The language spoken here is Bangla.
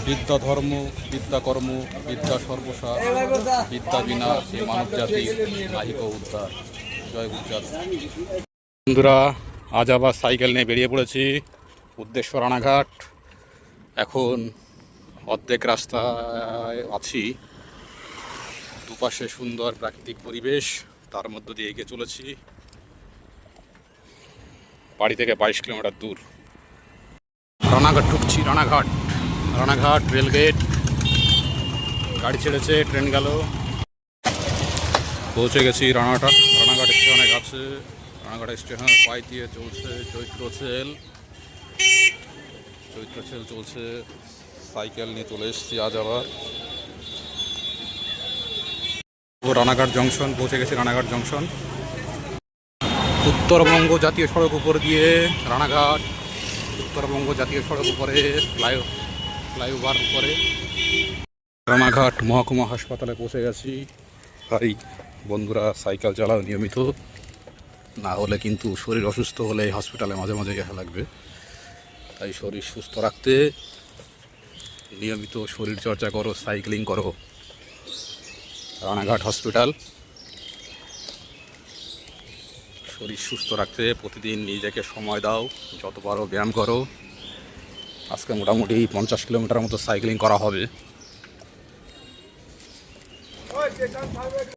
বিদ্যা ধর্ম, বিদ্যা কর্ম, বিদ্যা সর্বসার, বিদ্যা বিনা সে মানব জাতির নাহিক উদ্ধার। জয় গুজরাট। বন্ধুরা, আজ আবার সাইকেল নিয়ে বেরিয়ে পড়েছি, উদ্দেশ্য রানাঘাট। এখন অর্ধেক রাস্তায় আছি, দুপাশে সুন্দর প্রাকৃতিক পরিবেশ, তার মধ্য দিয়ে এগিয়ে চলেছি। বাড়ি থেকে 22 কিলোমিটার দূর। রানাঘাট ঢুকছি, রানাঘাট রানাঘাট রেলগেট। গাড়ি ছেড়েছে, ট্রেন গেল, পৌঁছে গেছি রানাঘাট। রানাঘাট স্টেশনে কাছে, রানাঘাট স্টেশনের পাই দিয়ে চলছে চৈত্র সেল চলছে। সাইকেল নিয়ে চলে এসেছি আজ আবার। ও রানাঘাট জংশন পৌঁছে গেছি, রানাঘাট জংশন। উত্তরবঙ্গ জাতীয় সড়ক উপর দিয়ে রানাঘাট, উত্তরবঙ্গ জাতীয় সড়ক উপরে ফ্লাইওভার উপরে রানাঘাট মহকুমা হাসপাতালে পৌঁছে গেছি। তাই বন্ধুরা, সাইকেল চালাও নিয়মিত, না হলে কিন্তু শরীর অসুস্থ হলে হসপিটালে মাঝে মাঝে দেখা লাগবে। তাই শরীর সুস্থ রাখতে নিয়মিত শরীর চর্চা করো, সাইক্লিং করো। রানাঘাট হসপিটাল। শরীর সুস্থ রাখতে প্রতিদিন নিজেকে সময় দাও, যত পারো ব্যায়াম করো। আজকে মোটামুটি 50 কিলোমিটার মতো সাইক্লিং করা হবে।